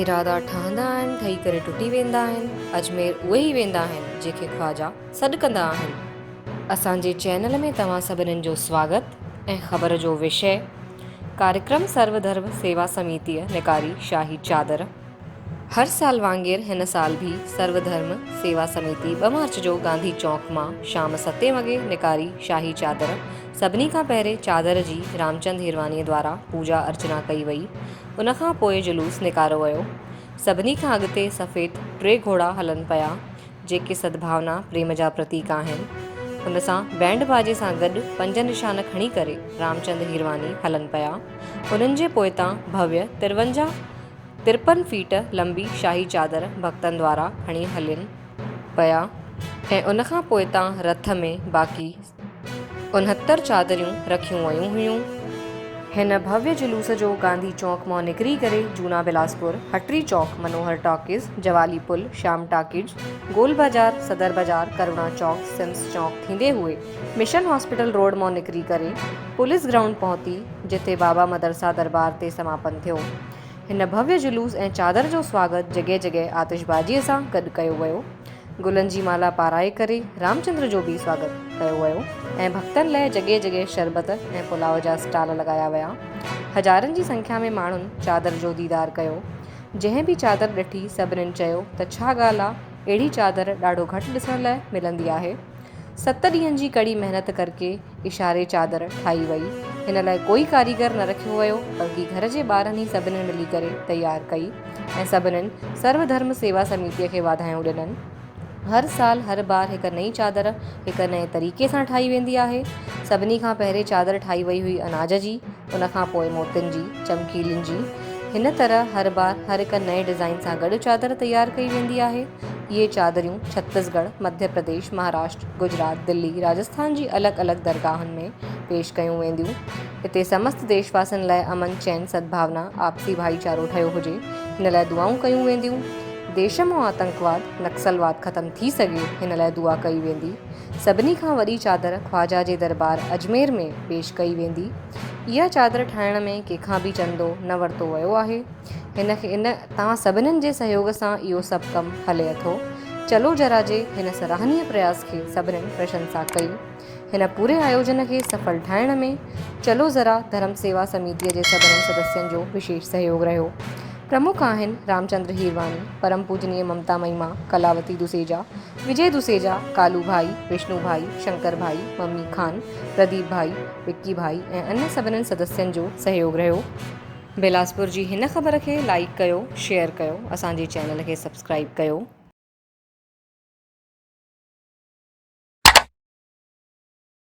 इरादा ठहंदा आहिनि ठही करे टुटी वेंदा आहिनि। अजमेर उहे ई वेंदा आहिनि जेके ख्वाजा सॾु कंदा आहिनि। असांजे चैनल में तव्हां सभिनीनि जो स्वागत ऐं ख़बर जो विषय कार्यक्रम सर्वधर्म सेवा समितीअ निकारी शाही चादर। हर साल वांगुरु हिन साल भी सर्वधर्म सेवा समिति 2 मार्च जो गांधी चौक मां शाम 7 वॻे निकारी शाही चादर। सभिनी खां पहिरें चादर जी रामचंद हिरवानीअ द्वारा पूजा अर्चना कई वई। उनखां पोइ जुलूस निकारो वियो। सभिनी खां अॻिते सफ़ेद 3 घोड़ा हलनि पिया जेके सद्भावना प्रेम जा प्रतीक आहिनि। उन सां बैंड बाजे सां गॾु 5 निशान खणी करे रामचंद हिरवानी हलनि पिया। उन्हनि जे पोइतां भव्य 53 फीट लंबी शाही चादर भक्तनि द्वारा खणी हलनि पिया ऐं उनखां पोइतां रथ में बाक़ी 69 चादरियूं रखियूं वयूं हुयूं। हिन भव्य जुलूस जो गांधी चौक मां निकिरी करे जूना बिलासपुर, हटरी चौक, मनोहर टॉकीज़, जवाली पुल, श्याम टॉकीज़, गोल बाज़ार, सदर बाज़ार, करुणा चौक, सिम्स चौक थींदे हुए मिशन हॉस्पिटल रोड मां निकिरी करे पुलिस ग्राउंड पहुती जिते बाबा मदरसा दरबार ते समापन थियो। हिन भव्य जुलूस ऐं चादर जो स्वागत जॻह जॻह आतिशबाजीअ सां गॾु कयो वियो। गुलनि जी माला पाराए करे रामचंद्र जो भी स्वागत कयो वियो ऐं भक्तनि लाइ जॻह जॻह शरबत ऐं पुलाव जा स्टाल लॻाया विया। हज़ारनि जी संख्या में माण्हुनि चादर जो दीदार कयो। जंहिं भी चादर ॾिठी सभिनीनि चयो त छा ॻाल्हि आहे, अहिड़ी चादर ॾाढो घटि ॾिसण लाइ मिलंदी आहे। 7 ॾींहंनि जी कड़ी महिनत करके इशारे चादर ठाही वई। हिन लाइ कोई कारीगर न रखियो वियो बल्कि घर जे ॿारनि ई सभिनीनि मिली करे तैयार कई ऐं सभिनीनि सर्वधर्म सेवा समितीअ खे वाधायूं ॾिननि। हर साल हर बार हिकु नई चादर हिकु नए तरीक़े सां ठाही वेंदी आहे। सभिनी खां पहिरें चादर ठाही वई हुई अनाज जी, उनखां पोइ मोतियुनि जी, चमकीलियुनि जी। हिन तरह हर बार हर हिकु नए डिज़ाइन सां गॾु चादर तैयार कई वेंदी आहे। इहे चादरियूं छत्तीसगढ़, मध्य प्रदेश, महाराष्ट्र, गुजरात, दिल्ली, राजस्थान जी अलॻि अलॻि दरगाहनि में पेश कयूं वेंदियूं। हिते समस्त देशवासियुनि लाइ अमन, चैन, सद्भावना, आपसी भाईचारो ठहियो हुजे, हिन लाइ दुआऊं कयूं वेंदियूं। देश मां आतंकवाद, नक्सलवाद ख़तमु थी सघे, हिन लाइ दुआ कई वेंदी। सभिनी खां वॾी चादर ख्वाजा जे दरबार अजमेर में पेश कई वेंदी। इहा चादर ठाहिण में कंहिंखां बि चंदो न वरितो वियो आहे। इन तव्हां सभिनीनि जे सहयोग सां इहो सभु कमु हले अथो। चलो जरा जे हिन सराहनीय प्रयास खे सभिनीनि प्रशंसा कई। हिन पूरे आयोजन खे सफल ठाहिण में चलो ज़रा धर्म सेवा समितीअ जे सभिनीनि सदस्यनि जो विशेष सहयोग रहियो। प्रमुख आहिनि रामचंद्र हीरवानी, परम पूजनीय ममता महिमा, कलावती दुसेजा, विजय दुसेजा, कालू भाई, विष्णु भाई, शंकर भाई, मम्मी खान, प्रदीप भाई, विक्की भाई ऐं अन्य सभिनीनि सदस्यनि जो सहयोग रहियो। बिलासपुर जी हिन ख़बर खे लाइक कयो, शेयर कयो, असांजे चैनल खे सब्सक्राइब कयो।